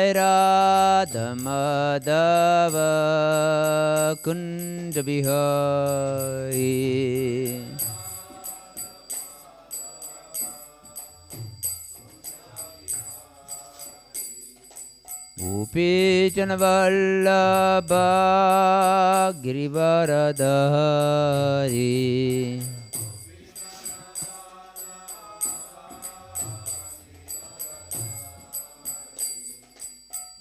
Jai Radha Madhava Kunja Bihari. Gopi Janavallabha Girivaradhari.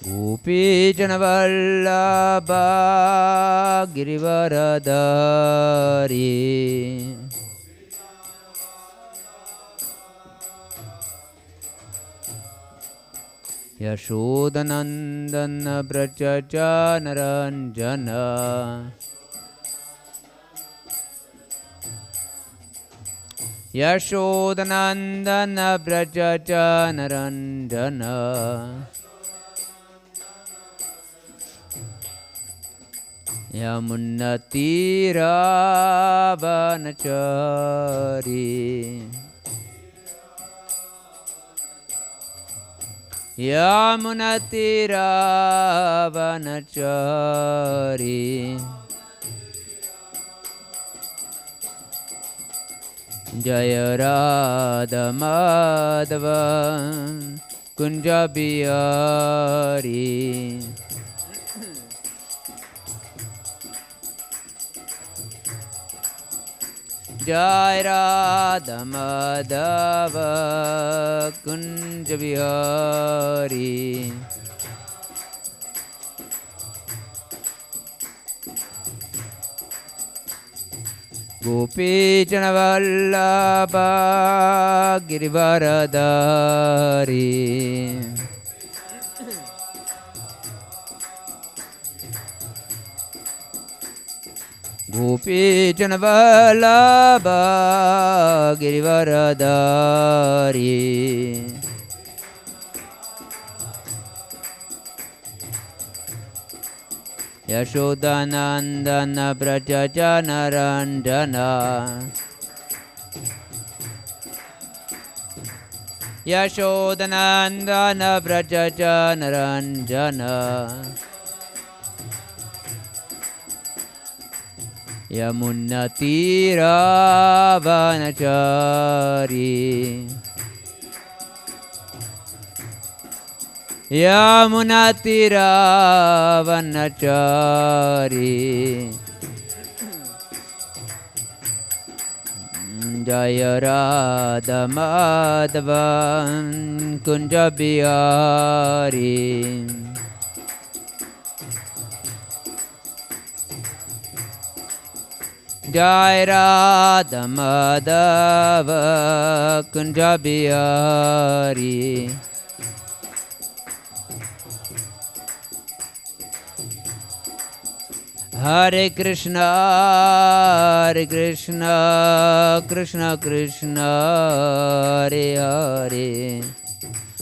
Gopi Janavallabha Girivaradhari. Yashodanandana Brajaja Naranjana. Yashodanandana Brajaja Naranjana. Yamunatiravanachari. Yamunatiravanachari. Jaya Radha Madhava Kunja Bihari. Jai Radha Madhava Kunja Bihari. Gopi Janavallabha Girivaradhari. Gopi Janavallabha Girivaradhari. Yashodanandana Brajaja Naranjana. Yashodanandana Brajaja Naranjana. Yamunatiravanachari. Yamunatiravanachari. Jaya Radha Madhava Kunja Bihari. Jai Radha Madhava Kunja Bihari. Hare Krishna, Hare Krishna, Krishna Krishna, Hare Hare.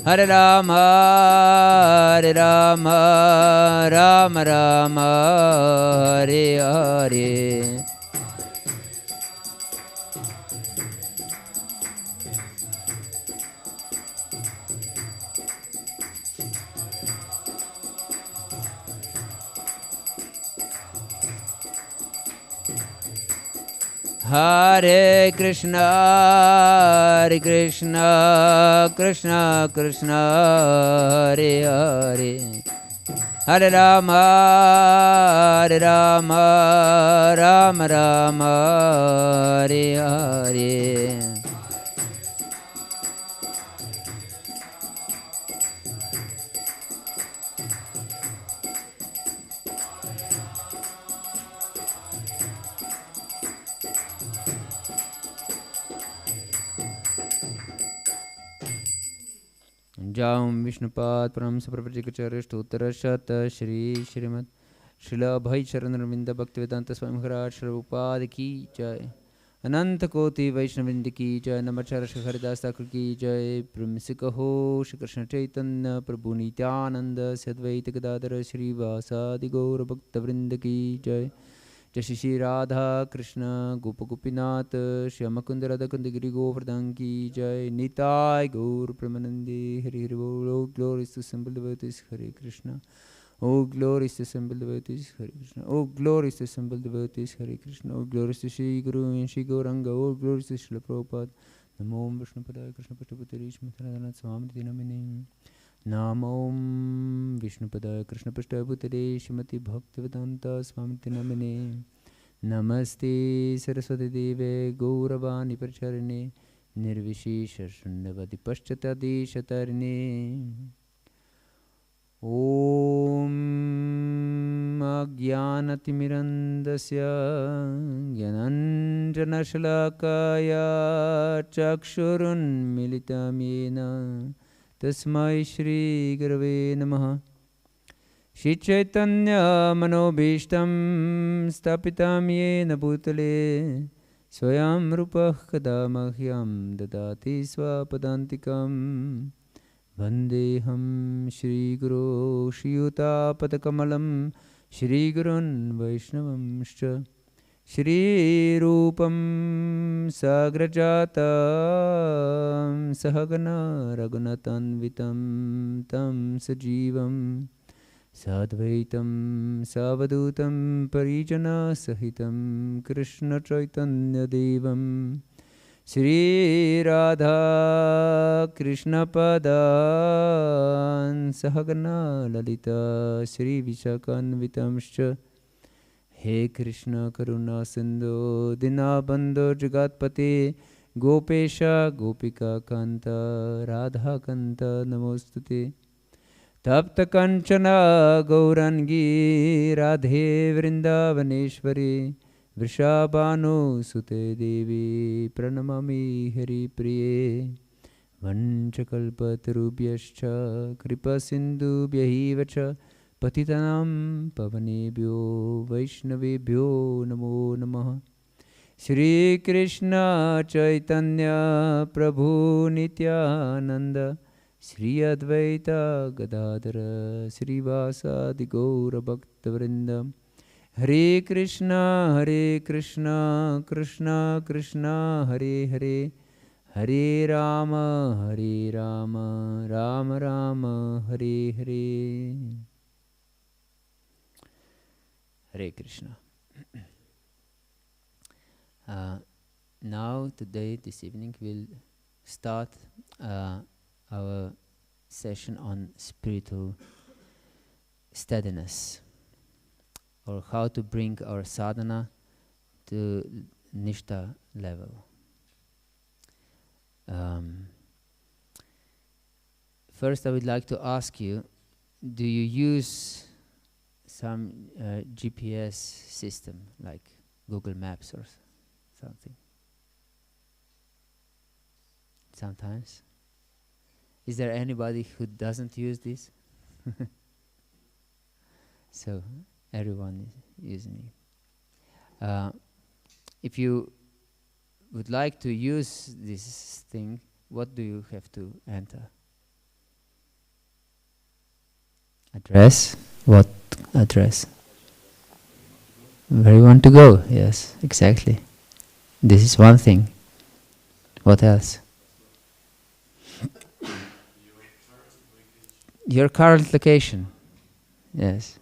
Hare Rama, Hare Rama, Rama Rama, Hare Hare. Hare Krishna, Hare Krishna, Krishna Krishna, Hare Hare. Hare Rama, Hare Rama, Rama Rama, Hare Hare. Jam Vishnupad Param Saprapatikacharya Stotara Shata Shri Shrimad Srila Bhai Charanarvinda Bhaktivedanta Swami Maharaj Prabhupada Ki Jai. Ananta Koti Vaishnavinda Ki Jai. Namachara Shri Haridas Thakur Ki Jai. Pramsika Ho Shri Krishna Chaitanya Prabhu Nityananda Sadvaita Gadadara Shri Vasadi Gaura Bhakta Vrinda Ki Jai. Jai Shri Radha Krishna Gopa Gopinath Shyama Kunda Radha Kunda Giri Govardhan Ki Jai Nitai Gaur Premanande Hari Hari Bol. Oh glories to assembled devotees, Hare Krishna. Oh glories to assembled devotees, Hare Krishna. Oh glories to assembled devotees, Hare Krishna. Oh glories to Shri Guru and Shri Gauranga. Oh glories to Srila Prabhupada. Namo Om Vishnu Padaya Krishna Pashtapati Shmatharadhana Swamiti Namini. Namo Om Vishnu Padaya Krishna Pashtapati Shrimati Bhaktivedanta Swamiti Namini. Namaste Saraswati Deve Gauravani Pracharine Nirvishesha Shunyavadi Paschatadi Shatarine. Om Agyanatimirandasya Gyananjana Shalakaya Chakshurun Militamena Tasmai Shri Gurave Namaha. Shri Chaitanya Manobhishtam Stapitam Yena Bhutale Swayam Rupah Kadamahyam Dadati Swapadantikam Vandeham Shri Guru Shri Yuta Padakamalam Shri Gurun Vaishnavamscha Shri Rupam Sagrajatam Sahagana Raghunatanvitam Tam Sajivam Sadvaitam Savadutam Parijana Sahitam Krishna Chaitanya Devam Shri Radha Krishna Padan Sahagana Lalita Shri Vishakanvitamscha. He Krishna Karuna Sindhu Dinabandhu Jagatpate Gopesha Gopika Kanta Radha Kanta Namostute. Tapta Kanchana Gaurangi Radhe Vrindavaneshwari Vrishabhanu Sute Devi Pranamami Hari Priye. Vanchakalpatarubhyascha Kripa Sindhu Bhyahivacha Patitanam Pavanebhyo Vaishnavebhyo Namo Namaha. Shri Krishna Chaitanya Prabhu Nityananda Shri Advaita Gadadhara Shri Vasadi Gaura Bhaktavrindam. Hare Krishna Krishna Krishna Hare Hare Hare Rama Rama Rama Hare Hare. Hare Krishna. Now, today, this evening, we'll start our session on spiritual steadiness, or how to bring our sadhana to Nishta level. First, I would like to ask you, do you use some GPS system like Google Maps or something? Sometimes. Is there anybody who doesn't use this? So everyone is using it. If you would like to use this thing, what do you have to enter? Address? What address? Where you want to go? Yes, exactly. This is one thing. What else? Your current location. Yes.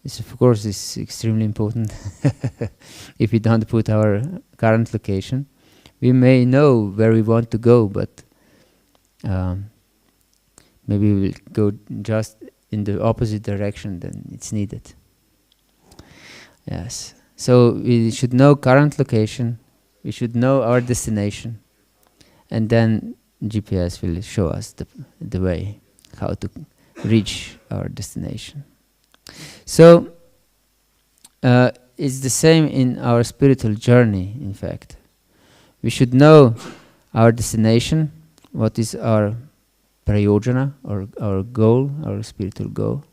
This, of course, is extremely important. If we don't put our current location, we may know where we want to go, but maybe we'll go just in the opposite direction than it's needed. Yes. So we should know current location, we should know our destination, and then GPS will show us the way, how to reach our destination. So it's the same in our spiritual journey, in fact. We should know our destination, what is our prayojana, or our goal, our spiritual goal.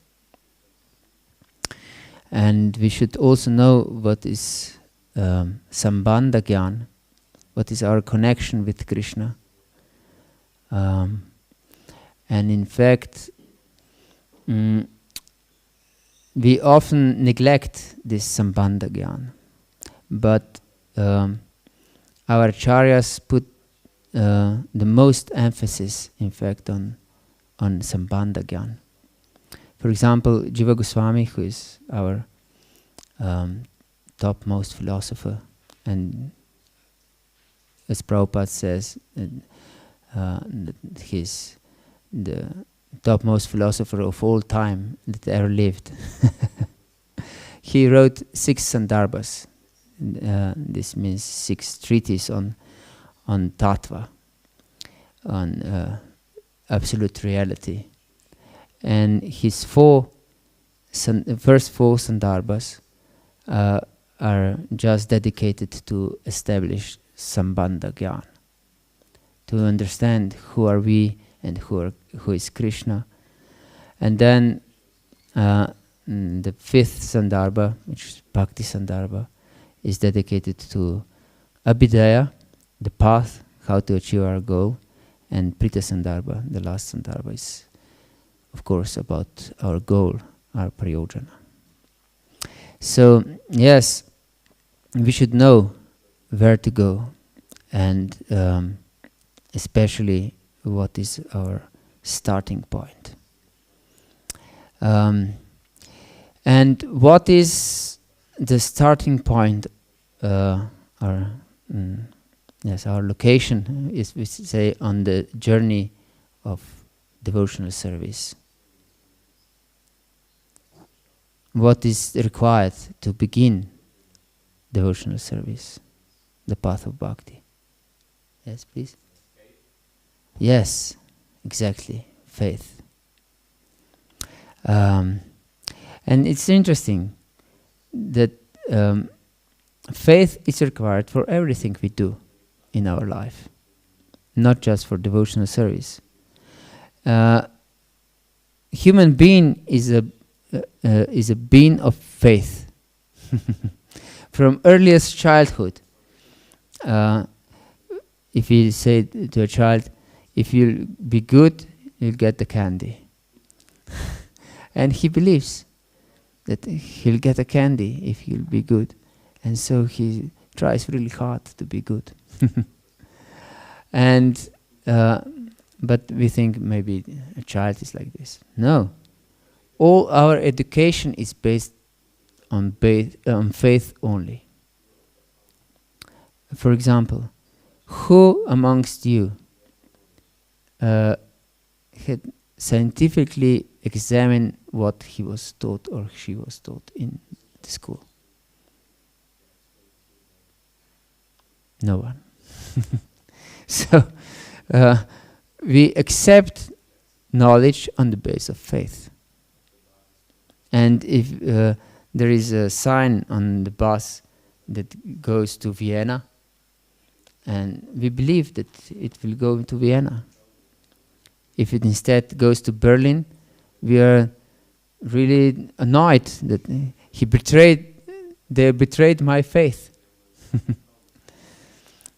And we should also know what is sambandha gyan, what is our connection with Krishna. And in fact, we often neglect this Sambandha Gyan, but our acharyas put the most emphasis, in fact, on Sambandha Gyan. For example, Jiva Goswami, who is our topmost philosopher, and as Prabhupada says, he's the topmost philosopher of all time that ever lived. He wrote 6 Sandarbhas. This means 6 treatises on tattva, on absolute reality. And his first 4 Sandarbhas are just dedicated to establish Sambandha Gyan, to understand who are we and who is Krishna. And then the 5th Sandarbha, which is Bhakti Sandarbha, is dedicated to Abhidaya, the path, how to achieve our goal, and Prita Sandarbha, the last Sandarbha, is of course about our goal, our prayojana. So yes, we should know where to go, and especially what is our starting point. And what is the starting point? Our location is, we say, on the journey of devotional service. What is required to begin devotional service? The path of bhakti. Yes, please. Yes, exactly. Faith. And it's interesting that faith is required for everything we do in our life, not just for devotional service. Human being is a being of faith. From earliest childhood, if you say to a child, if you'll be good, you'll get the candy. And he believes that he'll get a candy if he'll be good. And so he tries really hard to be good. And but we think maybe a child is like this. No. All our education is based on faith only. For example, who amongst you had scientifically examined what he was taught or she was taught in the school? No one. So we accept knowledge on the basis of faith. And if there is a sign on the bus that goes to Vienna, and we believe that it will go to Vienna. If it instead goes to Berlin, we are really annoyed that they betrayed my faith.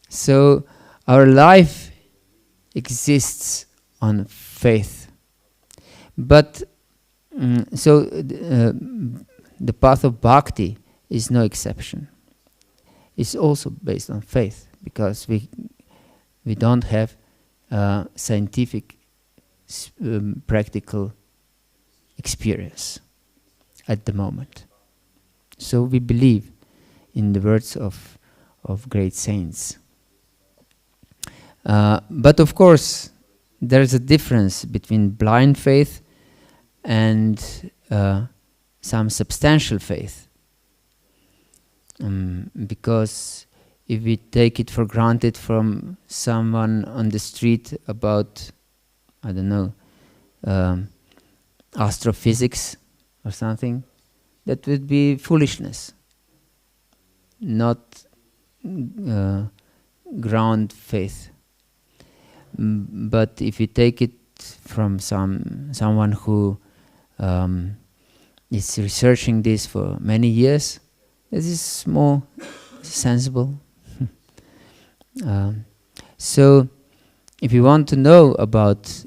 So our life exists on faith. But the path of bhakti is no exception. It's also based on faith, because we don't have scientific practical experience at the moment. So we believe in the words of great saints. But of course, there's a difference between blind faith and some substantial faith. Because if we take it for granted from someone on the street about, I don't know, astrophysics or something, that would be foolishness, not ground faith. But if you take it from someone who is researching this for many years, this is more sensible. So, if you want to know about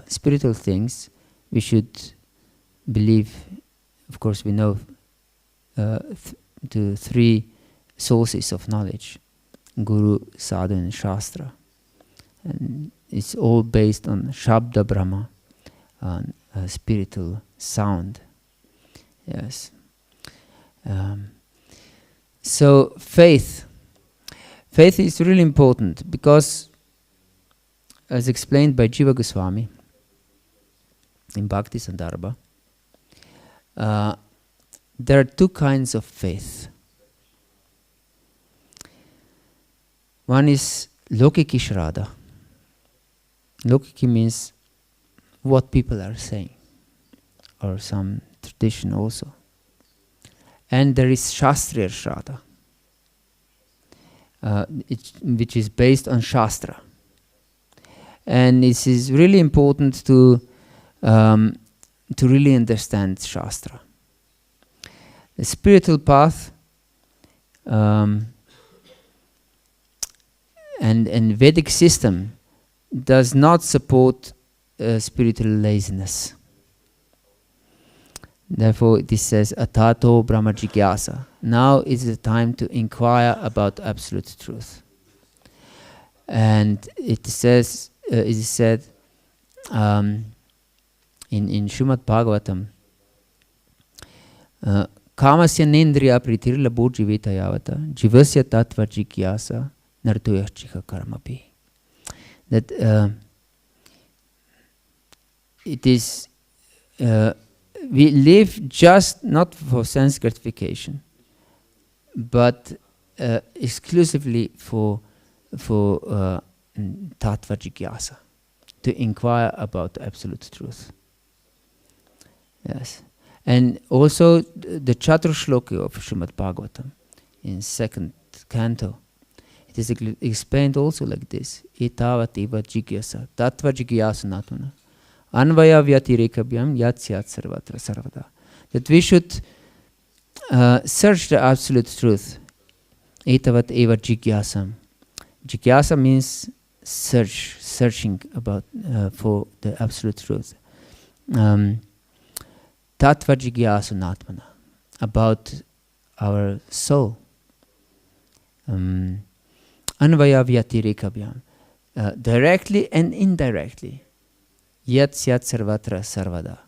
spiritual things, we should believe of course, we know the three sources of knowledge: Guru, Sadhu, and Shastra. And it's all based on Shabda Brahma, on spiritual sound. Yes. So faith is really important because, as explained by Jiva Goswami in Bhakti Sandarbha, there are two kinds of faith. One is Lokiki Shraddha. Lokiki means what people are saying, or some tradition also. And there is Shastriya Shraddha, which is based on Shastra. And it is really important to really understand Shastra. The spiritual path and Vedic system does not support spiritual laziness. Therefore, this says, Atato Brahma Jigyasa. Now is the time to inquire about absolute truth. And it says, it is said in Srimad Bhagavatam, Kamasya nendriya pritir labo jiveta yavata jivasya tattva jigyasa nartoyachika karmapi. That it is we live just not for sense gratification, but exclusively for tattva jigyasa, to inquire about absolute truth. Yes, and also the Chaturshloki of Srimad Bhagavatam in second canto, it is explained also like this: Etavat eva jigyasa tattva jigyasa natuna anvaya vyatirekabhyam yat syat sarvatra sarvada. That we should search the absolute truth. Etavat eva jigyasam. Jigyasa means searching about for the absolute truth. Tattva jigyasu natmana, about our soul. Anvaya vyatirekabhyam, directly and indirectly. Yat syat sarvatra sarvada.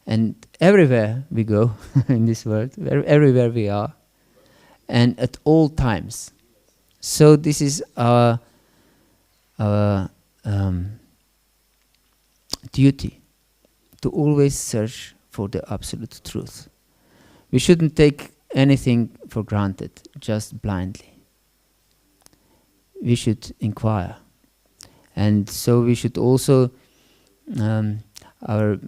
And everywhere we go in this world, everywhere we are, and at all times. So this is our duty, to always search for the absolute truth. We shouldn't take anything for granted, just blindly. We should inquire. And so we should also, our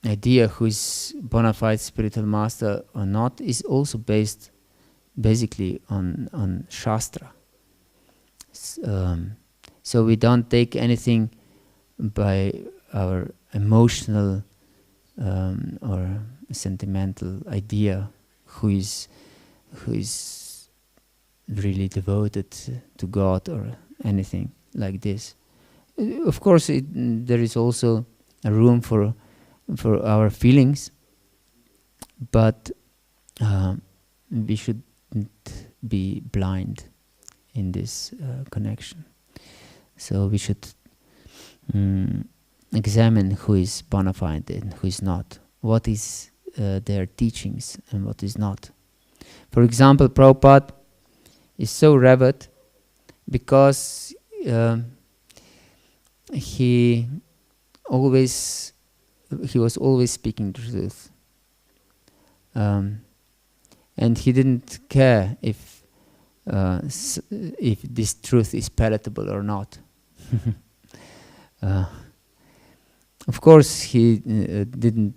idea who is bona fide spiritual master or not is also based basically on Shastra. So we don't take anything by our emotional or sentimental idea who is really devoted to God or anything like this. Of course, there is also a room for our feelings, but we shouldn't be blind in this connection. So we should examine who is bona fide and who is not, what is their teachings and what is not. For example, Prabhupada is so revered because he was always speaking the truth, and he didn't care if this truth is palatable or not. Of course, he didn't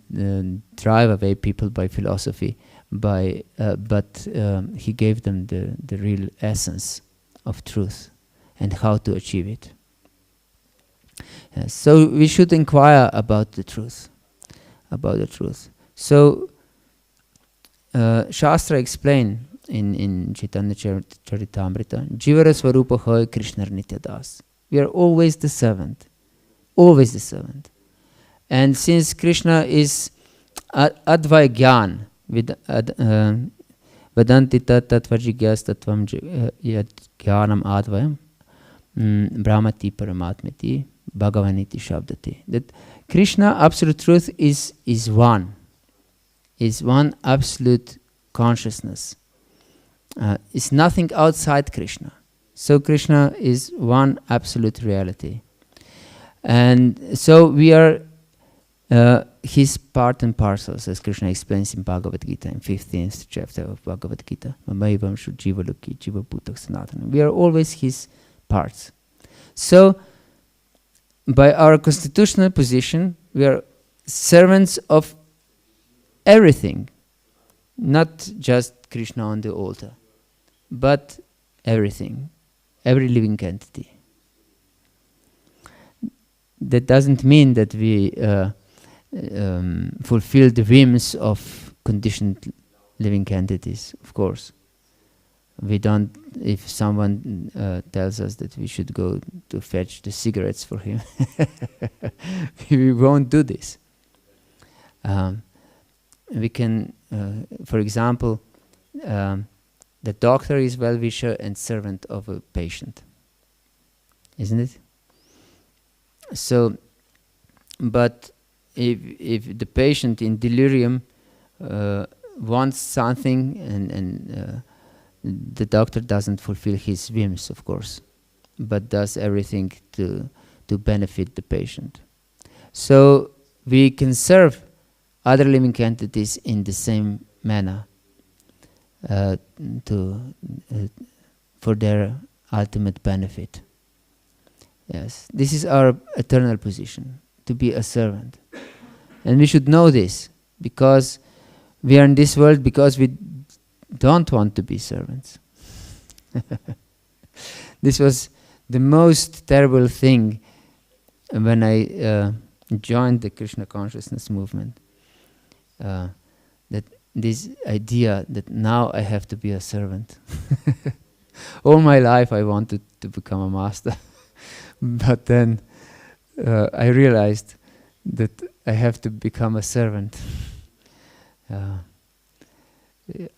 drive away people by philosophy, but he gave them the real essence of truth and how to achieve it. So we should inquire about the truth. So Shastra explain in Chaitanya Charitamrita, Jivara Swarupa Hoy Krishna Nityadas. We are always the servant. And since Krishna is advaya gyan Vedanti tattva jigyastatvam yad jnanam advayam brahmati paramatmati bhagavaniti shabdati. That Krishna, absolute truth, is one absolute consciousness. It's nothing outside Krishna. So Krishna is one absolute reality. And so we are his part and parcels, as Krishna explains in Bhagavat Gita, in 15th chapter of Bhagavat Gita. Mamaivam shu jiva loki jiva bhutak sanatana. We are always his parts. So, by our constitutional position, we are servants of everything. Not just Krishna on the altar, but everything. Every living entity. That doesn't mean that we fulfill the whims of conditioned living entities, of course. We don't, if someone tells us that we should go to fetch the cigarettes for him, we won't do this. We can, for example, the doctor is well-wisher and servant of a patient, isn't it? So, but if the patient in delirium wants something and the doctor doesn't fulfill his whims, of course, but does everything to benefit the patient. So we can serve other living entities in the same manner for their ultimate benefit. Yes, this is our eternal position, to be a servant. And we should know this, because we are in this world because we don't want to be servants. This was the most terrible thing when I joined the Krishna consciousness movement. That this idea that now I have to be a servant. All my life I wanted to become a master. But then I realized that I have to become a servant.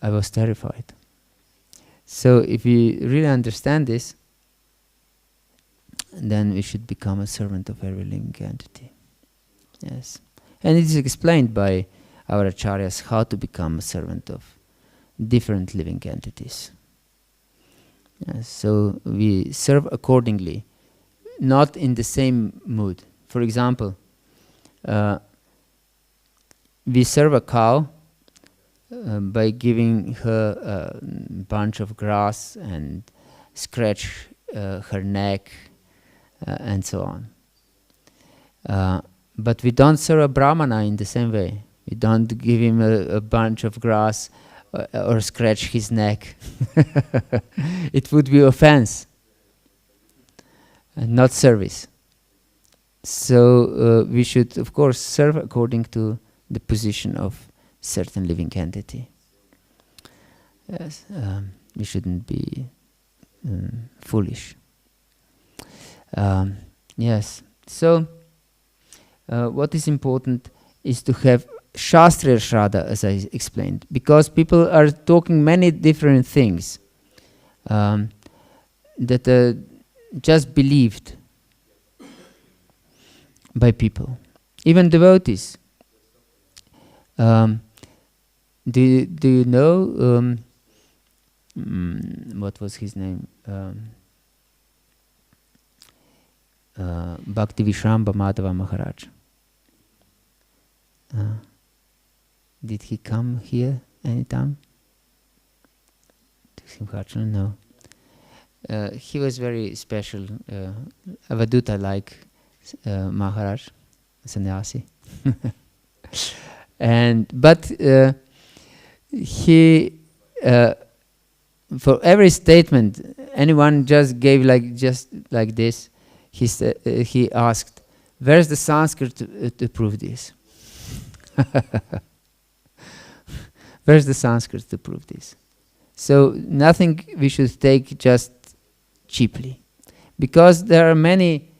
I was terrified. So if we really understand this, then we should become a servant of every living entity. Yes. And it is explained by our acharyas how to become a servant of different living entities. Yes. So we serve accordingly, not in the same mood. For example, we serve a cow by giving her a bunch of grass and scratch her neck and so on. But we don't serve a brahmana in the same way. We don't give him a bunch of grass or scratch his neck. It would be offense and not service. So we should, of course, serve according to the position of certain living entity. Yes, we shouldn't be foolish. Yes, so what is important is to have Shastriya Shraddha, as I explained, because people are talking many different things that are just believed by people, even devotees. Do you know what was his name? Bhakti Vishramba Madhava Maharaj. Did he come here anytime? To Simhachal? No. He was very special, Avaduta-like Maharaj, sannyasi. But he, for every statement, anyone just gave just like this. He asked, "Where's the Sanskrit to prove this?" Where's the Sanskrit to prove this? So nothing we should take just cheaply, because there are many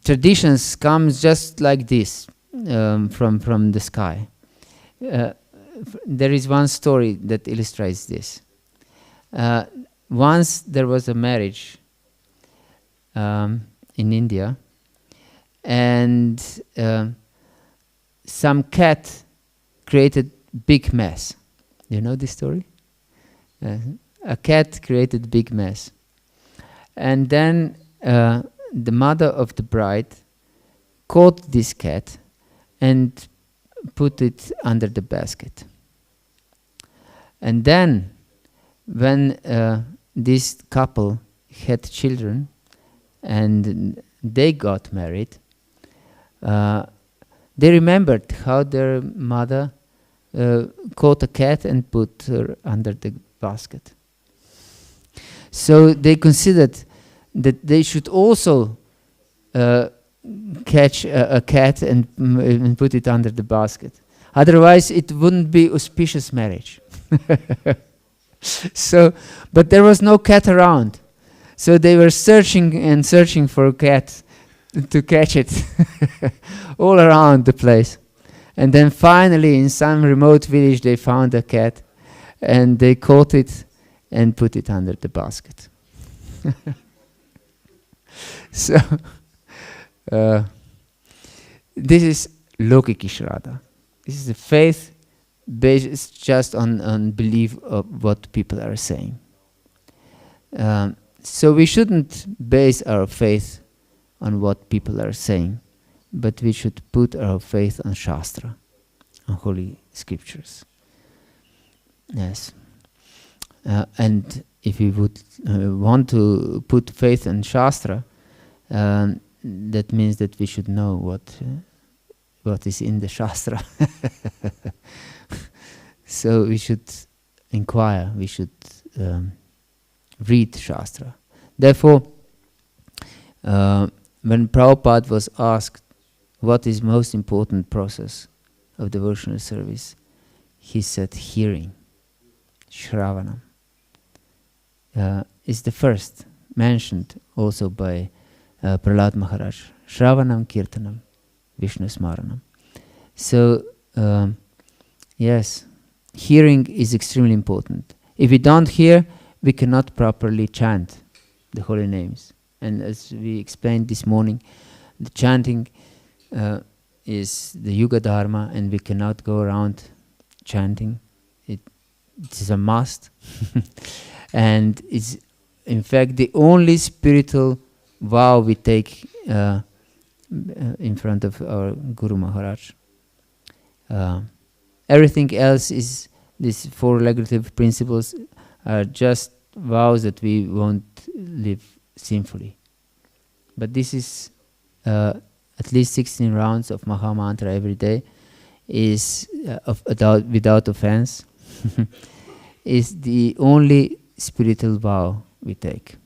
traditions comes just like this. from the sky. There is one story that illustrates this. Once there was a marriage in India, and some cat created big mess. You know this story? A cat created big mess. And then the mother of the bride caught this cat and put it under the basket. And then when this couple had children and they got married, they remembered how their mother caught a cat and put her under the basket. So they considered that they should also catch a cat and put it under the basket. Otherwise, it wouldn't be auspicious marriage. But there was no cat around. So they were searching and searching for a cat to catch it all around the place. And then finally, in some remote village, they found a cat and they caught it and put it under the basket. So, this is Lokiki Shraddha. This is a faith based just on belief of what people are saying. So we shouldn't base our faith on what people are saying, but we should put our faith on Shastra, on holy scriptures. Yes. And if we would want to put faith in Shastra, that means that we should know what is in the Shastra. So we should inquire, we should read Shastra. Therefore, when Prabhupada was asked what is most important process of devotional service, he said hearing, Shravanam. Is the first mentioned also by Prahlad Maharaj. Shravanam Kirtanam, Vishnu Smaranam. So, yes, hearing is extremely important. If we don't hear, we cannot properly chant the holy names. And as we explained this morning, the chanting is the Yuga Dharma, and we cannot go around chanting. It is a must. And it's, in fact, the only spiritual vow we take in front of our Guru Maharaj. Everything else is, these four regulative principles are just vows that we won't live sinfully. But this is at least 16 rounds of Maha Mantra every day is without offense is the only spiritual vow we take.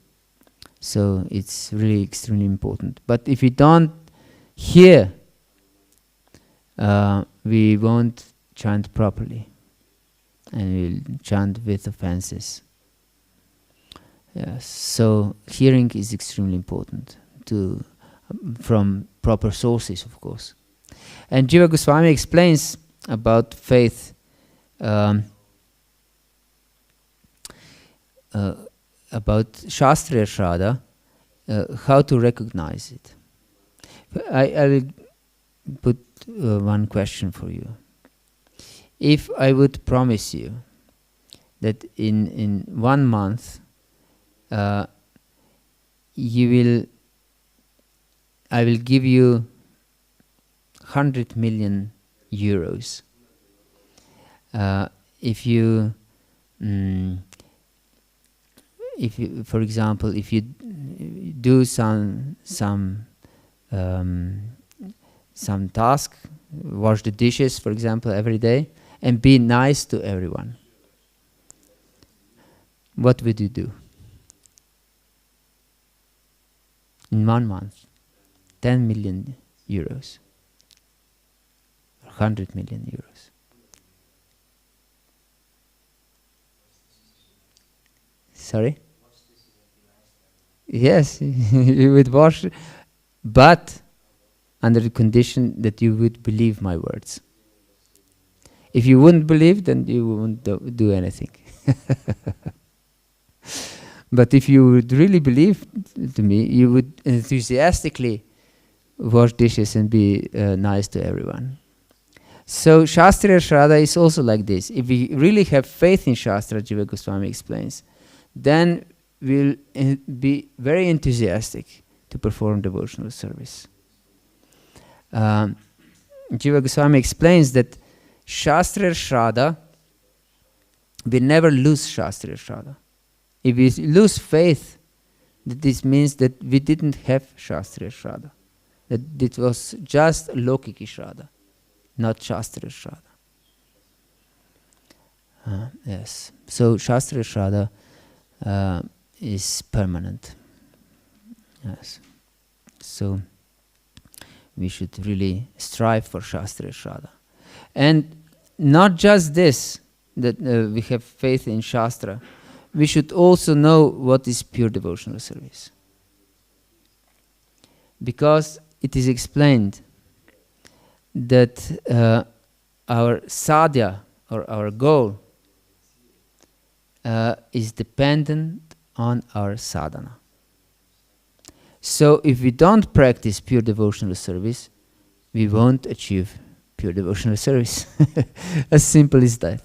So it's really extremely important. But if we don't hear, we won't chant properly, and we'll chant with offenses. Yes. So hearing is extremely important from proper sources, of course. And Jiva Goswami explains about faith, about Shastriya Shraddha, how to recognize it. I will put one question for you. If I would promise you that in 1 month I will give you 100 million euros. If you, for example, if you do some task, wash the dishes, for example, every day, and be nice to everyone, what would you do? In 1 month, 10 million euros, 100 million euros. Sorry? Yes, you would wash, but under the condition that you would believe my words. If you wouldn't believe, then you wouldn't do anything. But if you would really believe to me, you would enthusiastically wash dishes and be nice to everyone. So Shastriya Shraddha is also like this. If we really have faith in Shastra, Jiva Goswami explains, then we'll be very enthusiastic to perform devotional service. Jiva Goswami explains that Shastriya Shraddha, we never lose Shastriya Shraddha. If we lose faith, this means that we didn't have Shastriya Shraddha. That it was just Lokiki Shraddha, not Shastriya Shraddha. Yes. So Shastriya Shraddha is permanent. Yes. So we should really strive for Shastriya Shraddha. And not just this, that we have faith in Shastra, we should also know what is pure devotional service. Because it is explained that our sadhya, or our goal, is dependent on our sadhana. So if we don't practice pure devotional service, we won't achieve pure devotional service. As simple as that.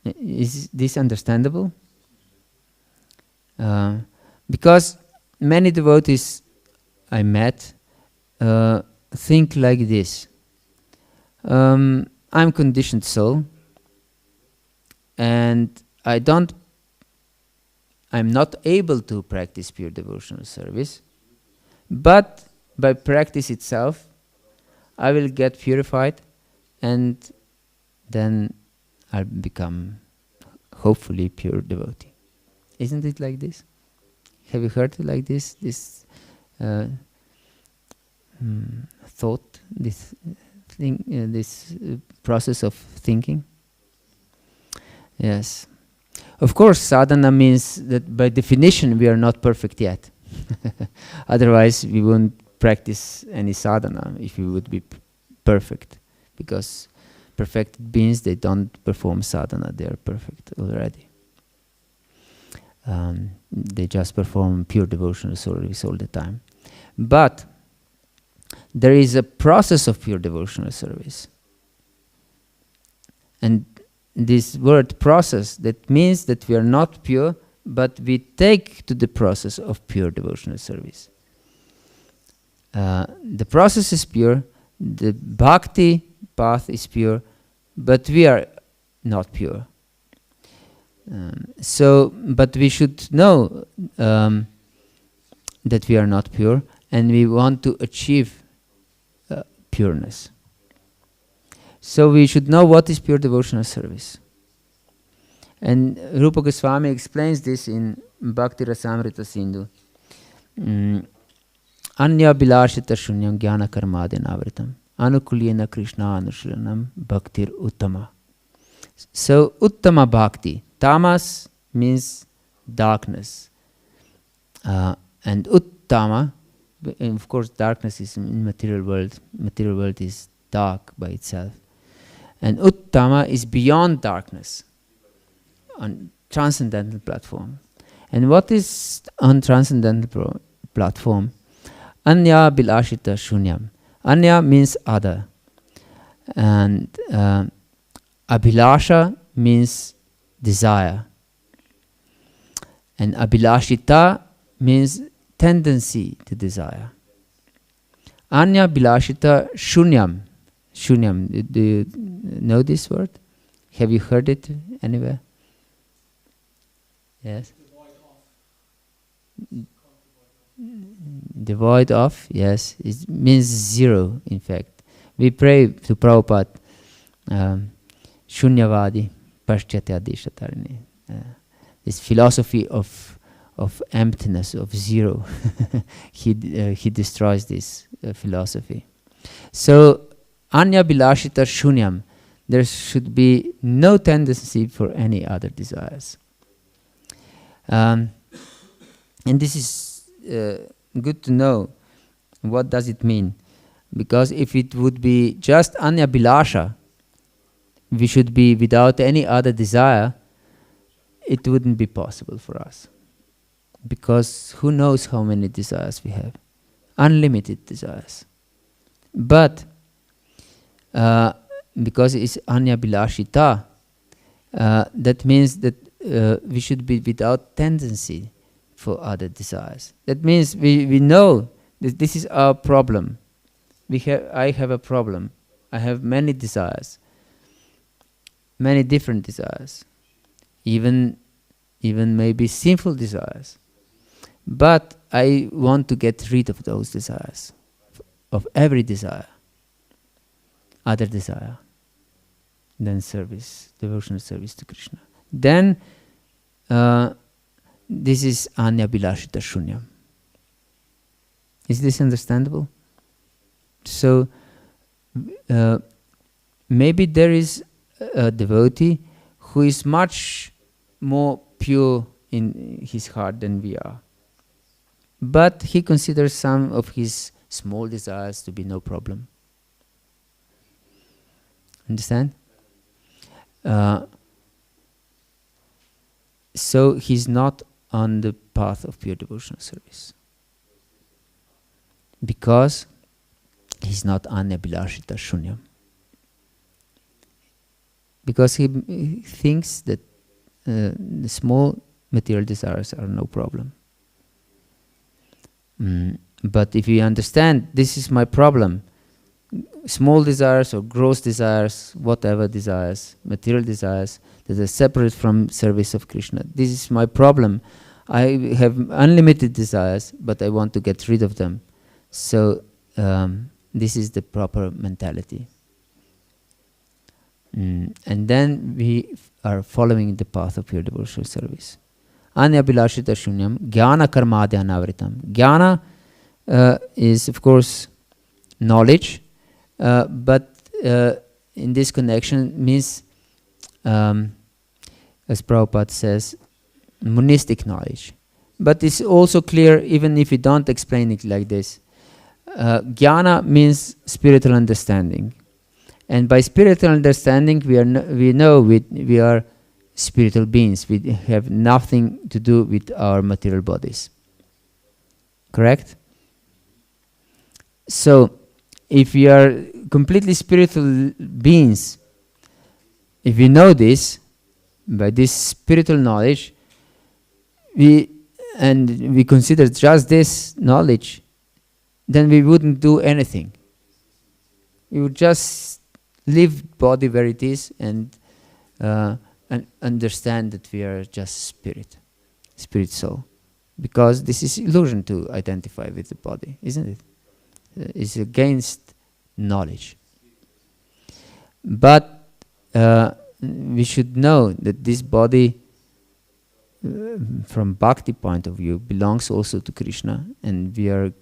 Is this understandable? Because many devotees I met think like this. I'm conditioned soul, and I'm not able to practice pure devotional service, but by practice itself, I will get purified, and then I'll become, hopefully, pure devotee. Isn't it like this? Have you heard it like this? This thought, this thing, this process of thinking? Yes. Of course, sadhana means that by definition we are not perfect yet. Otherwise, we wouldn't practice any sadhana if we would be perfect. Because perfected beings, they don't perform sadhana, they are perfect already. They just perform pure devotional service all the time. But there is a process of pure devotional service. And this word process, that means that we are not pure, but we take to the process of pure devotional service. The process is pure, the bhakti path is pure, but we are not pure. But we should know that we are not pure, and we want to achieve pureness. So we should know what is pure devotional service. And Rupa Goswami explains this in Bhakti Rasamrita Sindhu. Anya bilashita shunyam jnana karmadena anukulena krishna anushilanam bhaktir uttama. So uttama bhakti. Tamas means darkness. And uttama, and of course darkness is in material world. Material world is dark by itself. And uttama is beyond darkness, on transcendental platform. And what is on transcendental platform? Anya bilashita shunyam. Anya means other. And abhilasha means desire. And abhilashita means tendency to desire. Anya bilashita shunyam. Shunyam, do you know this word? Have you heard it anywhere? Yes? Devoid of, yes. It means zero, in fact. We pray to Prabhupada, Shunyavadi, Paschatya Adishatarini. This philosophy of emptiness, of zero. He destroys this philosophy. So, Anya Bilashita Shunyam, there should be no tendency for any other desires. And this is good to know, What does it mean? Because if it would be just anyabhilasha, we should be without any other desire, it wouldn't be possible for us. Because who knows how many desires we have? Unlimited desires. But because it's anyabhilashita, that means that we should be without tendency for other desires. That means we know that this is our problem. I have a problem. I have many desires, many different desires, even maybe sinful desires. But I want to get rid of those desires, of every desire, other desire, than service, devotional service to Krishna. Then this is anyabhilashita shunyam. Is this understandable? So maybe there is a devotee who is much more pure in his heart than we are. But he considers some of his small desires to be no problem. Understand? So he's not on the path of pure devotional service. Because he's not anyabhilashita shunyam. Because he thinks that the small material desires are no problem. But if you understand, this is my problem, small desires or gross desires, whatever desires, material desires that are separate from service of Krishna, this is my problem. I have unlimited desires, but I want to get rid of them. So this is the proper mentality. And then we are following the path of pure devotional service. Anyabhilashita shunyam, jnana karmadya anavritam. Jnana is, of course, knowledge, but in this connection means, as Prabhupada says, monistic knowledge. But it's also clear, even if we don't explain it like this, jnana means spiritual understanding. And by spiritual understanding, we know we are spiritual beings. We have nothing to do with our material bodies. Correct? So, if we are completely spiritual beings, if we know this, by this spiritual knowledge, we consider just this knowledge, then we wouldn't do anything. We would just live body where it is and understand that we are just spirit soul. Because this is illusion to identify with the body, isn't it? It's against knowledge. But we should know that this body, from bhakti point of view, belongs also to Krishna, and we are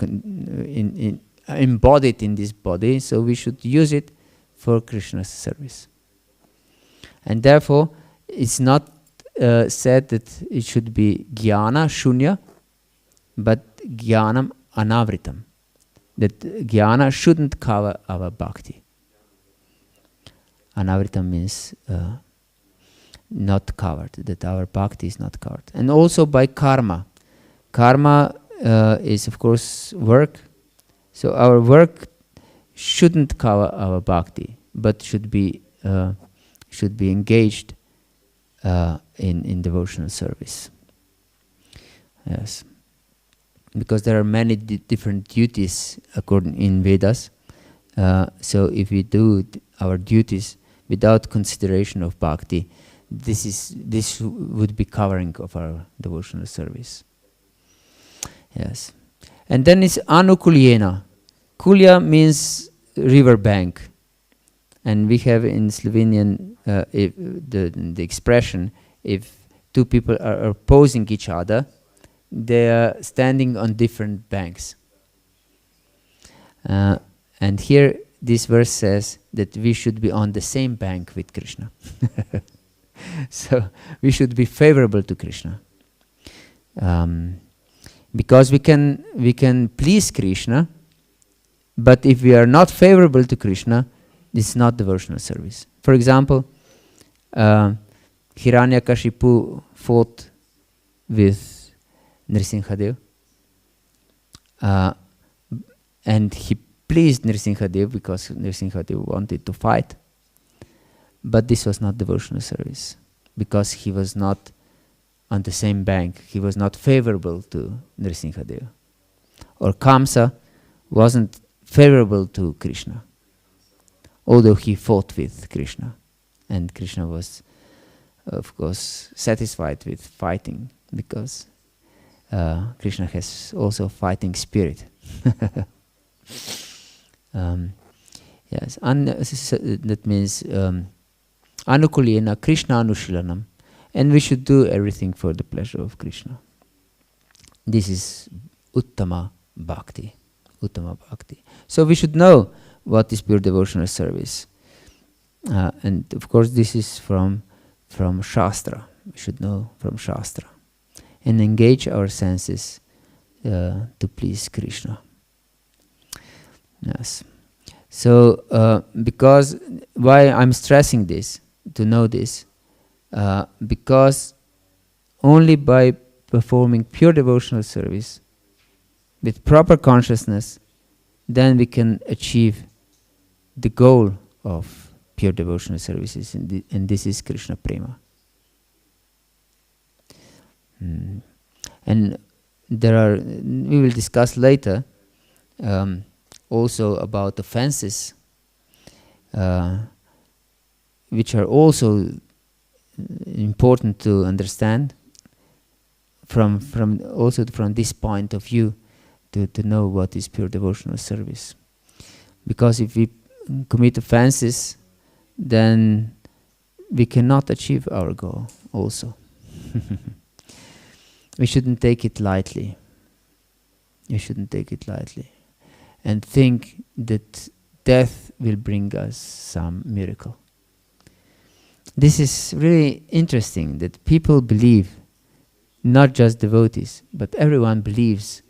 embodied in this body, so we should use it for Krishna's service. And therefore, it's not said that it should be jnana shunya, but jnanam anavritam. That jnana shouldn't cover our bhakti. Anavritam means not covered, that our bhakti is not covered. And also by karma. Karma is, of course, work. So our work shouldn't cover our bhakti, but should be engaged in devotional service. Yes, because there are many different duties according in Vedas. So if we do our duties without consideration of bhakti, this would be covering of our devotional service. Yes, and then it's anukulyena. Kulya means river bank, and we have in Slovenian the expression, if two people are opposing each other, they are standing on different banks. And here this verse says that we should be on the same bank with Krishna. So we should be favorable to Krishna. Because we can please Krishna But if we are not favorable to Krishna, this is not devotional service. For example, Hiranyakashipu fought with Nrsimhadev, and he pleased Nrsimhadev because Nrsimhadev wanted to fight. But this was not devotional service, because he was not on the same bank. He was not favorable to Nrsimhadev. Or Kamsa wasn't favorable to Krishna, although he fought with Krishna. And Krishna was, of course, satisfied with fighting, because Krishna has also fighting spirit. Yes, that means anukulena Krishna anushilanam, and we should do everything for the pleasure of Krishna. This is uttama bhakti. Uttama bhakti. So we should know what is pure devotional service, and of course this is from Shastra. We should know from Shastra and engage our senses to please Krishna. Yes. So because why I'm stressing this, to know this, because only by performing pure devotional service with proper consciousness, then we can achieve the goal of pure devotional services, and this is Krishna Prema. And we will discuss later also about offenses, which are also important to understand from this point of view, to know what is pure devotional service. Because if we commit offenses, then we cannot achieve our goal also. We shouldn't take it lightly. You shouldn't take it lightly and think that death will bring us some miracle. This is really interesting, that people believe, not just devotees, but everyone believes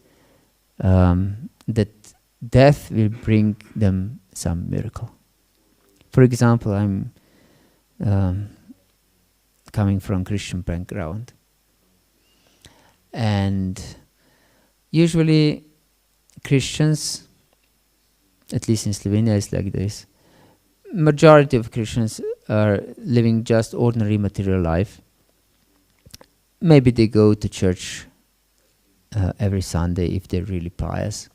that death will bring them some miracle. For example, I'm coming from Christian background, and usually Christians, at least in Slovenia, is like this. Majority of Christians are living just ordinary material life. Maybe they go to church every Sunday if they're really pious.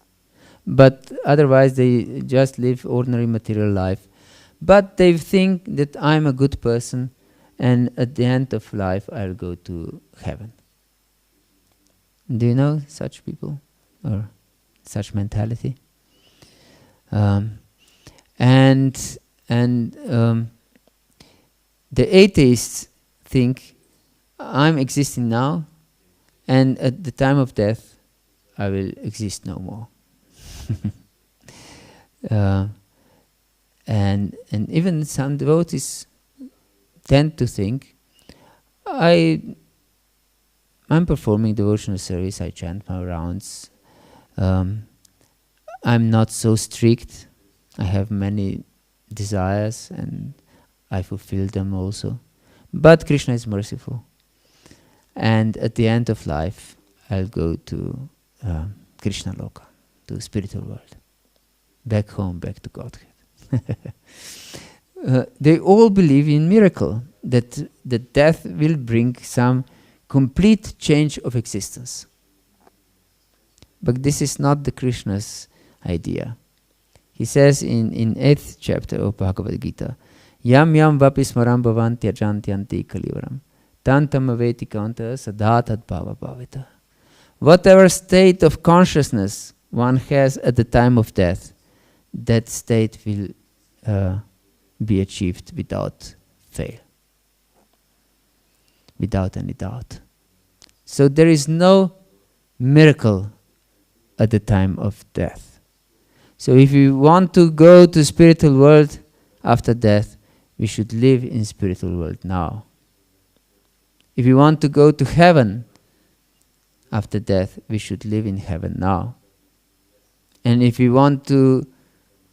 But otherwise they just live ordinary material life. But they think that I'm a good person, and at the end of life I'll go to heaven. Do you know such people or such mentality? And the atheists think I'm existing now, and at the time of death I will exist no more. And even some devotees tend to think, I'm performing devotional service, I chant my rounds, I'm not so strict, I have many desires and I fulfill them also. But Krishna is merciful, and at the end of life I'll go to Krishna Loka, to spiritual world, back home, back to Godhead. They all believe in miracle, that death will bring some complete change of existence. But this is not the Krishna's idea. He says in 8th chapter of Bhagavad Gita, Yam yam vapi smaram bhavanti ajantyanti kalivaram tantam aveti kanta sadatad bhava bhavita. Whatever state of consciousness one has at the time of death, that state will be achieved without fail, without any doubt. So there is no miracle at the time of death. So if we want to go to spiritual world after death, we should live in spiritual world now. If we want to go to heaven after death, we should live in heaven now. And if we want to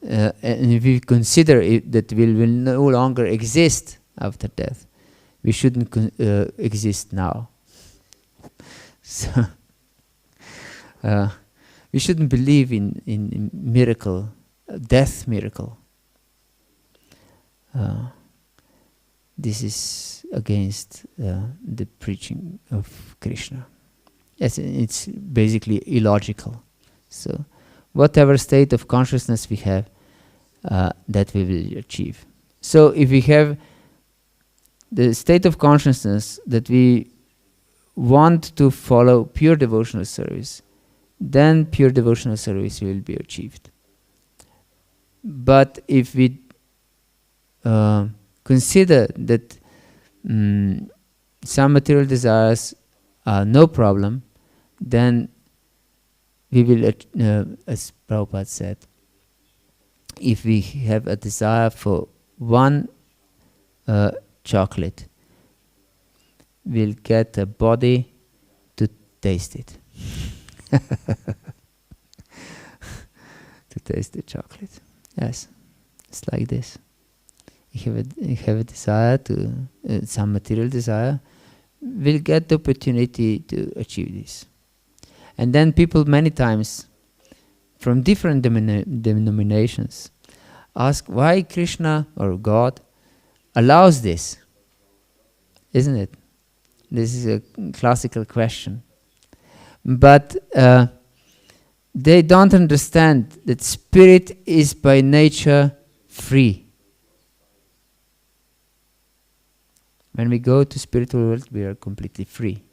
and if we consider it that we will no longer exist after death, we shouldn't exist now. So we shouldn't believe in miracle, death miracle. This is against the preaching of Krishna. Yes, it's basically illogical. So whatever state of consciousness we have, that we will achieve. So if we have the state of consciousness that we want to follow pure devotional service, then pure devotional service will be achieved. But if we consider that some material desires are no problem, then we will, as Prabhupada said, if we have a desire for one chocolate, we'll get a body to taste it. To taste the chocolate. Yes, it's like this. You have a desire to, some material desire, we'll get the opportunity to achieve this. And then people many times from different denominations ask why Krishna or God allows this. Isn't it? This is a classical question. But they don't understand that spirit is by nature free. When we go to spiritual world, we are completely free.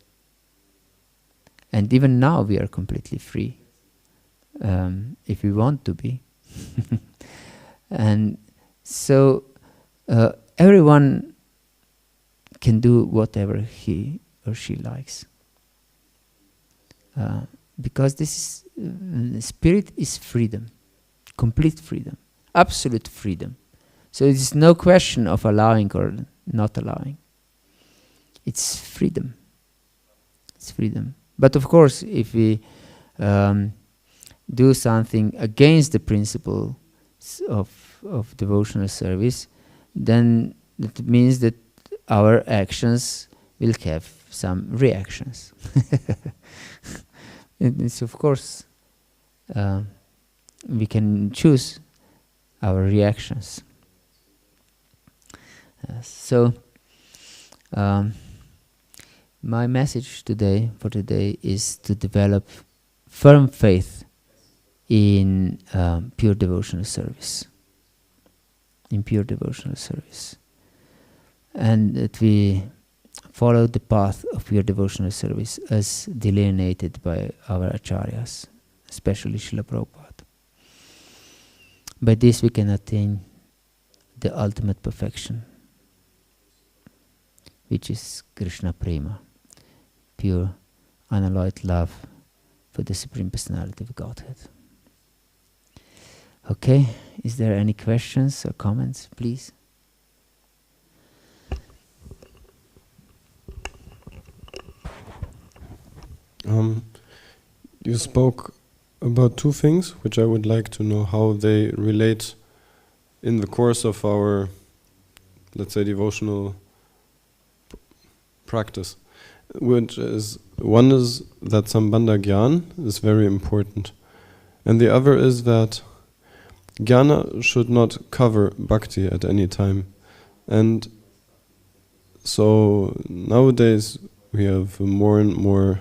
And even now we are completely free, if we want to be. And so everyone can do whatever he or she likes. Because this is, spirit is freedom, complete freedom, absolute freedom. So it is no question of allowing or not allowing. It's freedom. It's freedom. But of course, if we do something against the principle of devotional service, then it means that our actions will have some reactions. It's of course, we can choose our reactions. So, my message for today is to develop firm faith in pure devotional service. In pure devotional service. And that we follow the path of pure devotional service as delineated by our acharyas, especially Srila Prabhupada. By this we can attain the ultimate perfection, which is Krishna Prema, pure, unalloyed love for the Supreme Personality of Godhead. Okay, is there any questions or comments, please? You spoke about two things, which I would like to know how they relate in the course of our, let's say, devotional practice. Which is, one is that Sambandha Gyan is very important, and the other is that Jnana should not cover Bhakti at any time. And so nowadays we have more and more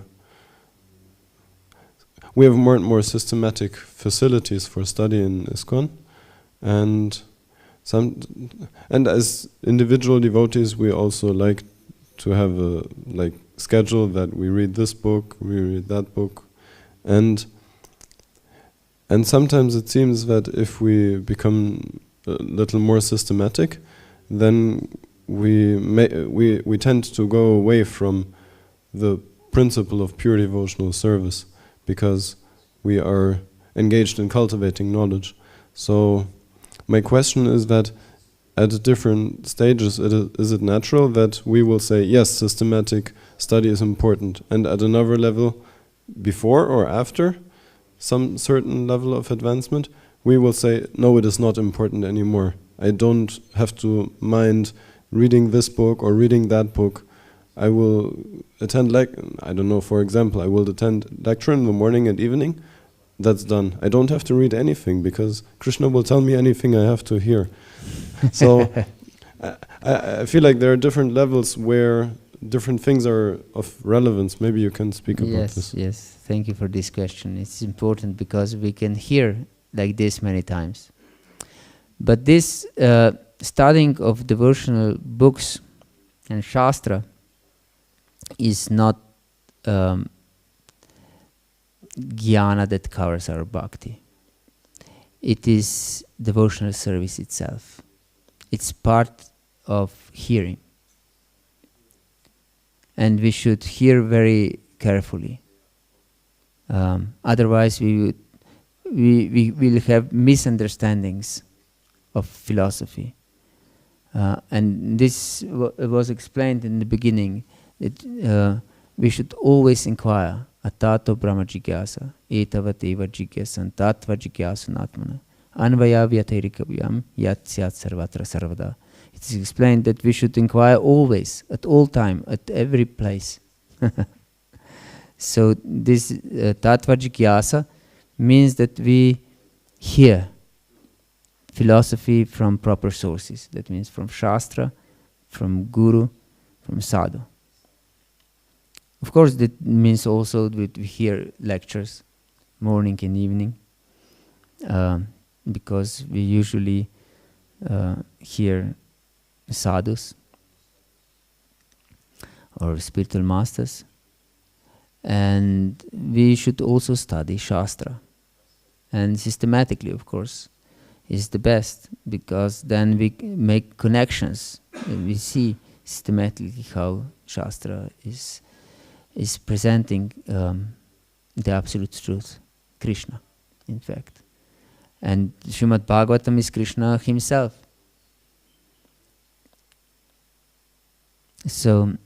systematic facilities for study in ISKCON, and as individual devotees we also like to have a schedule that we read this book, we read that book, and sometimes it seems that if we become a little more systematic, then we tend to go away from the principle of pure devotional service, because we are engaged in cultivating knowledge. So my question is that at different stages, is it natural that we will say, yes, systematic study is important, and at another level, before or after some certain level of advancement, we will say, no, it is not important anymore. I don't have to mind reading this book or reading that book. I will attend, I don't know, for example, I will attend lecture in the morning and evening. That's done. I don't have to read anything because Krishna will tell me anything I have to hear. So I feel like there are different levels where different things are of relevance. Maybe you can speak about this. Yes. Thank you for this question. It's important because we can hear like this many times. But this studying of devotional books and Shastra is not jnana that covers our bhakti. It is devotional service itself. It's part of hearing. And we should hear very carefully. Otherwise we will have misunderstandings of philosophy. And this was explained in the beginning, that we should always inquire, atato brahma jigyasa, etavateva jigyasan, tatva jigyasan atmana, anvaya vyatherikavyam, yat syat sarvatra sarvada. It is explained that we should inquire always, at all time, at every place. So this tattva jigyasa means that we hear philosophy from proper sources. That means from Shastra, from Guru, from Sadhu. Of course, that means also that we hear lectures morning and evening, because we usually hear sadhus or spiritual masters, and we should also study Shastra, and systematically, of course, is the best, because then we make connections and we see systematically how Shastra is presenting the absolute truth, Krishna, in fact. And Srimad Bhagavatam is Krishna himself. So,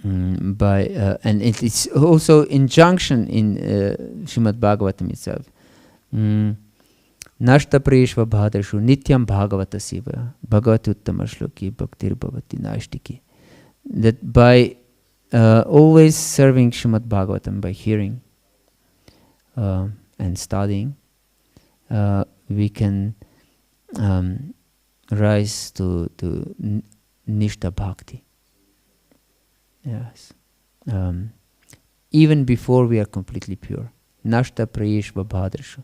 and it is also injunction in Srimad Bhagavatam itself. Nashta preshva bhadashu nityam bhagavata siva bhagavati uttama shloki bhaktir bhavati nashtiki. That by always serving Srimad Bhagavatam, by hearing and studying, we can rise to Nishta Bhakti. Yes. Even before we are completely pure. Nashta prayeshva bhadashu.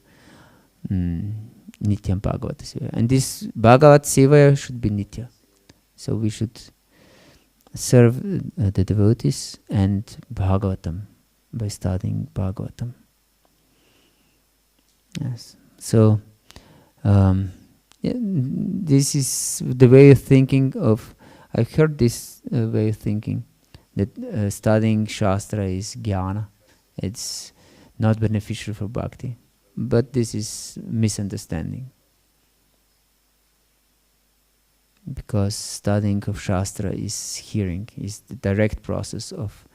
Nityam Bhagavata Seva. And this Bhagavat Seva should be Nitya. So we should serve the devotees and Bhagavatam by studying Bhagavatam. Yes. So this is the way of thinking of, I've heard this way of thinking, that studying Shastra is jnana. It's not beneficial for bhakti. But this is misunderstanding. Because studying of Shastra is hearing, is the direct process of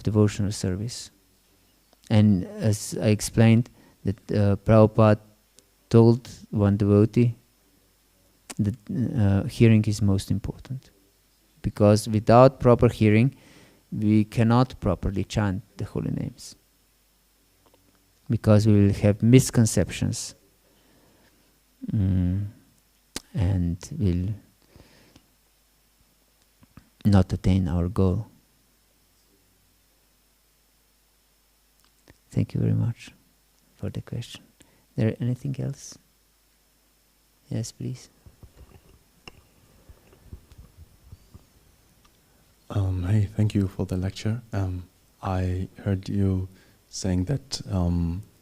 devotional service. And as I explained, that Prabhupada told one devotee that hearing is most important. Because without proper hearing, we cannot properly chant the holy names. Because we will have misconceptions and will not attain our goal. Thank you very much for the question. Is there anything else? Yes, please. Hey, thank you for the lecture. I heard you saying that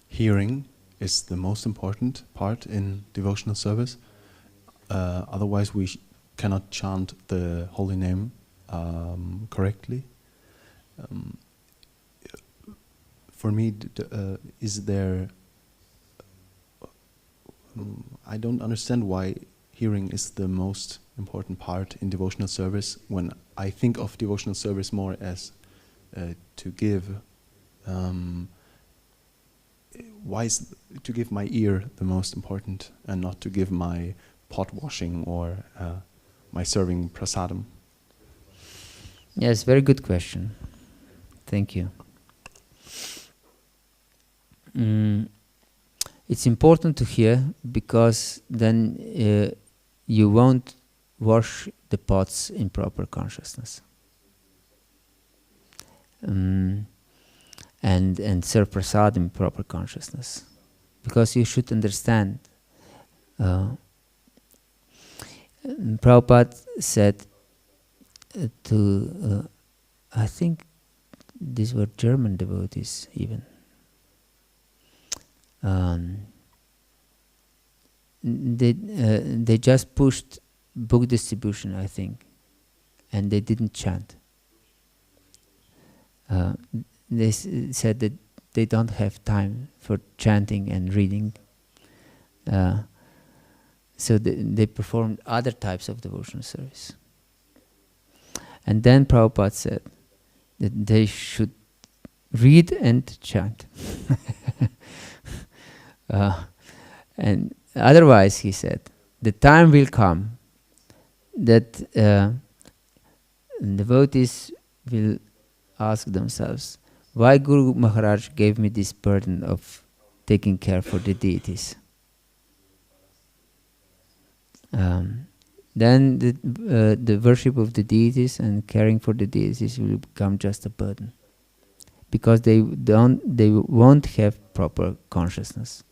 hearing is the most important part in devotional service. Otherwise, we cannot chant the holy name correctly. For me, is there... I don't understand why hearing is the most important part in devotional service, when I think of devotional service more as to give. why is to give my ear the most important and not to give my pot washing or my serving prasadam? Yes, very good question. Thank you. It's important to hear, because then you won't wash the pots in proper consciousness. And serve prasad in proper consciousness. Because you should understand. Prabhupada said to, I think these were German devotees even. They just pushed book distribution, I think, and they didn't chant. They said that they don't have time for chanting and reading. So they performed other types of devotional service. And then Prabhupada said that they should read and chant. And otherwise, he said, the time will come that devotees will ask themselves, why Guru Maharaj gave me this burden of taking care for the deities? Then the worship of the deities and caring for the deities will become just a burden, because they won't have proper consciousness.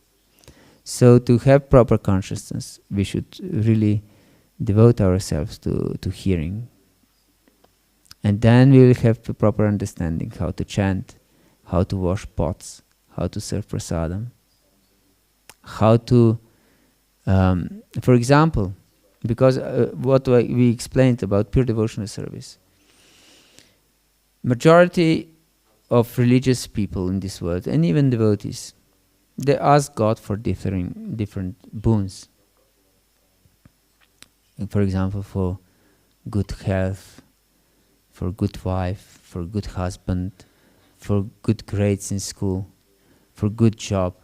So to have proper consciousness, we should really devote ourselves to hearing. And then we will have the proper understanding how to chant, how to wash pots, how to serve prasadam, how to, for example, because what we explained about pure devotional service, majority of religious people in this world, and even devotees, they ask God for different boons. And for example, for good health, for good wife, for good husband, for good grades in school, for good job.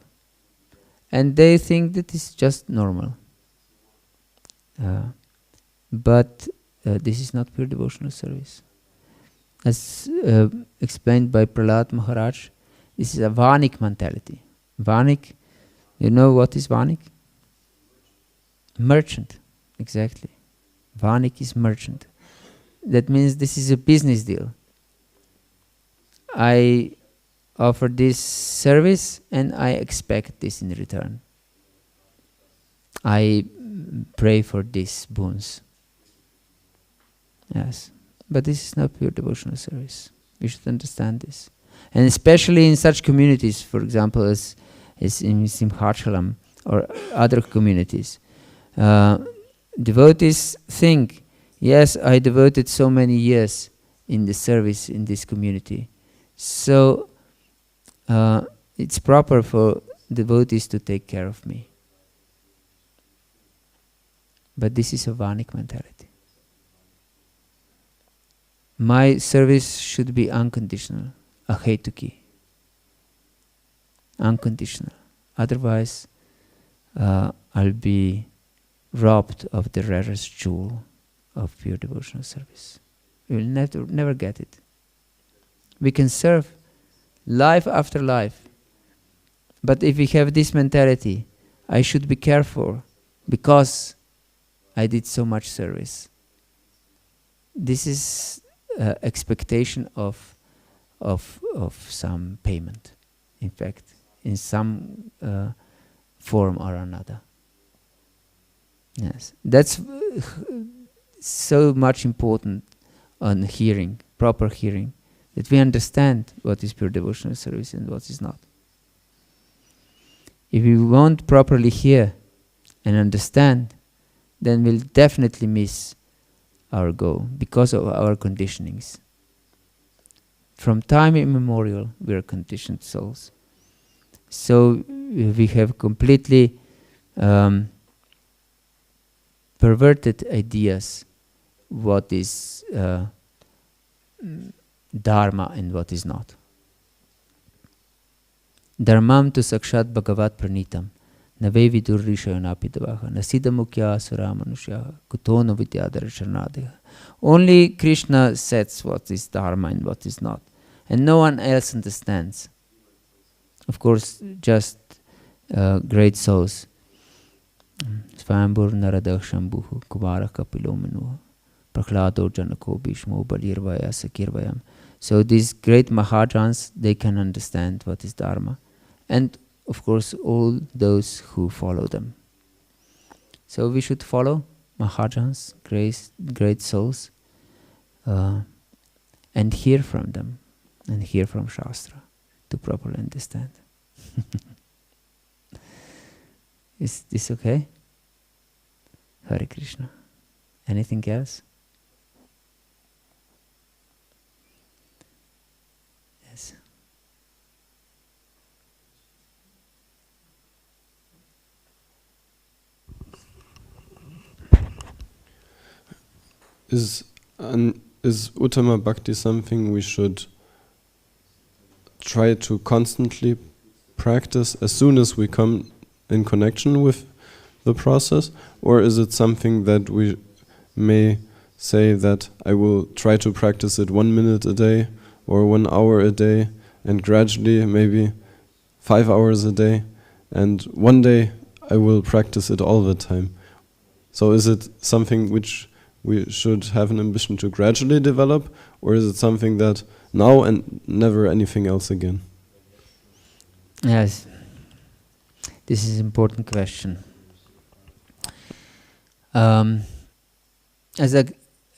And they think that it's just normal. But this is not pure devotional service. As explained by Prahlad Maharaj, this is a Vanik mentality. Vanik, you know what is Vanik? Merchant, exactly. Vanik is merchant. That means this is a business deal. I offer this service and I expect this in return. I pray for these boons. Yes, but this is not pure devotional service. We should understand this. And especially in such communities, for example, as in Simhachalam or other communities, devotees think, yes, I devoted so many years in the service in this community, so it's proper for devotees to take care of me. But this is a Vanik mentality. My service should be unconditional, ahetuki. Unconditional. Otherwise, I'll be robbed of the rarest jewel of pure devotional service. We will never get it. We can serve life after life. But if we have this mentality, I should be careful because I did so much service. This is expectation of some payment, in fact, in some form or another. Yes, that's so much important on hearing, proper hearing, that we understand what is pure devotional service and what is not. If we won't properly hear and understand, then we'll definitely miss our goal because of our conditionings. From time immemorial, we are conditioned souls. So we have completely perverted ideas what is Dharma and what is not. Dharmam tu sakshat Bhagavat pranitam. Nave vidur rishayonapi davaha. Nasida mukya asura manushyaha. Kutono vidyadara sharnadeha. Only Krishna sets what is Dharma and what is not. And no one else understands. Of course, just great souls. Svayambur Naradha Shambhuhu Kumara Kapilo Manu Prahlado Janako Bhishmo Balirvaya Sakirvayam. So these great Mahajans, they can understand what is Dharma. And of course all those who follow them. So we should follow Mahajans, great souls, and hear from them, and hear from Shastra to properly understand. Is this okay? Hare Krishna. Anything else? Yes. Is Uttama Bhakti something we should try to constantly practice as soon as we come in connection with the process? Or is it something that we may say that I will try to practice it 1 minute a day or 1 hour a day, and gradually maybe 5 hours a day, and one day I will practice it all the time? So is it something which we should have an ambition to gradually develop, or is it something that now and never anything else again? Yes, this is an important question. As I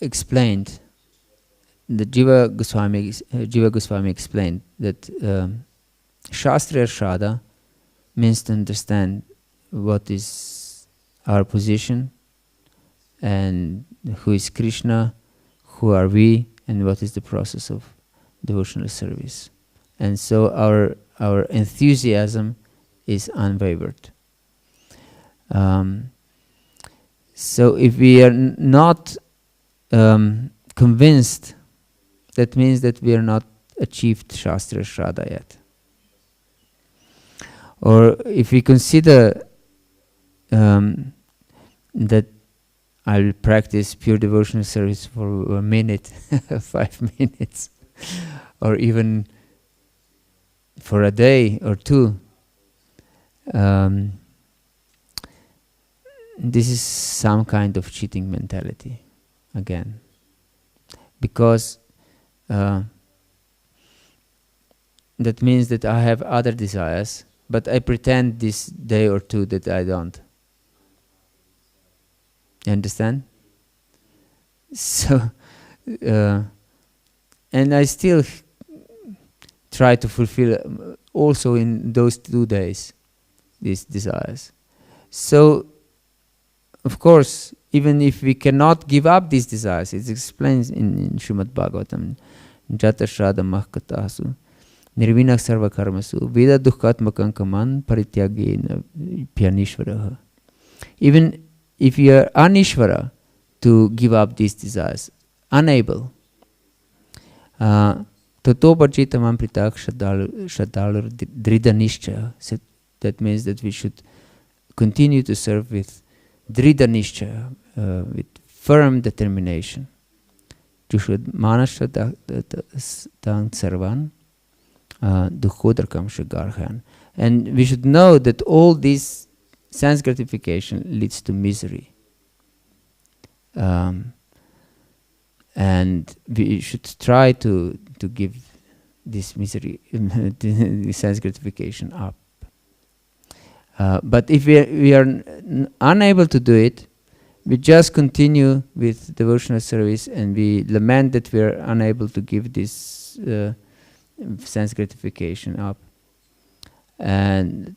explained, the Jiva Goswami explained that Shastriya Shraddha means to understand what is our position, and who is Krishna, who are we, and what is the process of devotional service. And so our enthusiasm is unwavered. So if we are not convinced, that means that we are not achieved Shastriya Shraddha yet. Or if we consider that I'll practice pure devotional service for a minute, 5 minutes, or even for a day or two, this is some kind of cheating mentality again, because that means that I have other desires, but I pretend this day or two that I don't. You understand? So, and I still try to fulfill also in those 2 days these desires. So, of course, even if we cannot give up these desires, it explains in Srimad Bhagavatam, Jata Shraddha Mahkatasu, Nirvina Sarva Karmasu, Veda Dukhatmakam Kaman Parityagena Pyanishvaraha. Even if you are anishvara to give up these desires, unable, Tato Bhajita Mampritak Shadalur Drida Nishcha. That means that we should continue to serve with Drida Nishcha, with firm determination. Jushud Manasha Dang Sarvan Dukhodarkam Shagarhan. And we should know that all this sense gratification leads to misery. And we should try to give this misery, sense gratification up. But if we are unable to do it, we just continue with devotional service, and we lament that we are unable to give this sense gratification up. And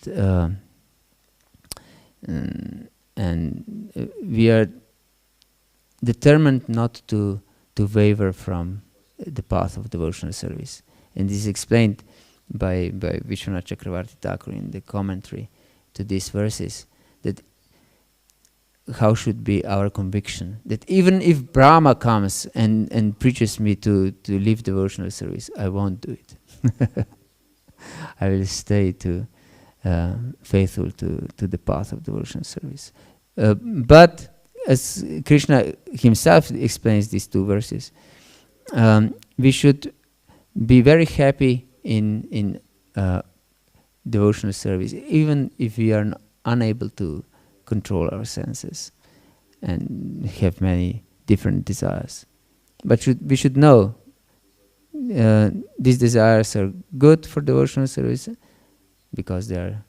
we are determined not to waver from the path of devotional service. And this is explained by Vishwanath Chakravarti Thakur in the commentary to these verses, that how should be our conviction, that even if Brahma comes and preaches me to leave devotional service, I won't do it. I will stay to faithful to the path of devotional service. But as Krishna himself explains these two verses, we should be very happy in devotional service, even if we are unable to control our senses and have many different desires. But we should know these desires are good for devotional service because they are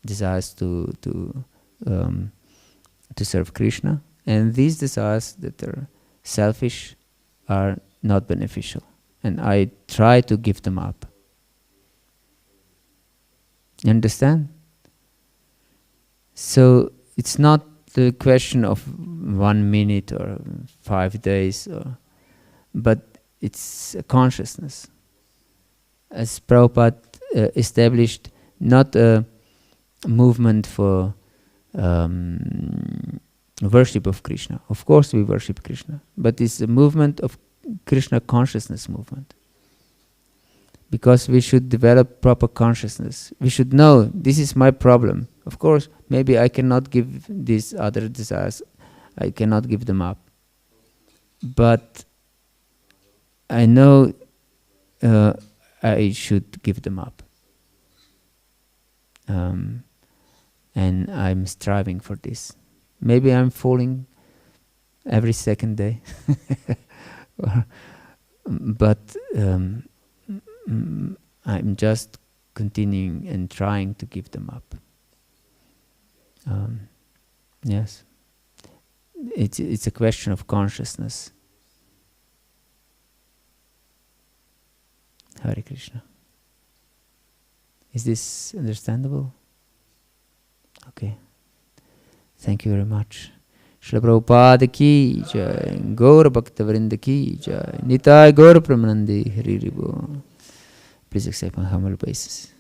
desires to serve Krishna, and these desires that are selfish are not beneficial, and I try to give them up. You understand? So it's not the question of 1 minute or 5 days, but it's a consciousness. As Prabhupada established, not a movement for worship of Krishna. Of course we worship Krishna, but it's a movement of Krishna consciousness movement. Because we should develop proper consciousness. We should know, this is my problem. Of course, maybe I cannot give these other desires. I cannot give them up. But I know I should give them up. And I'm striving for this. Maybe I'm falling every second day. But I'm just continuing and trying to give them up. Yes. It's a question of consciousness. Hare Krishna. Is this understandable? Okay. Thank you very much. Srila Prabhupada ki jai, Gaura Bhakta Vrinda ki jai, Nitai Gaura Pramanandi Hari Ribo. Please accept my humble obeisance.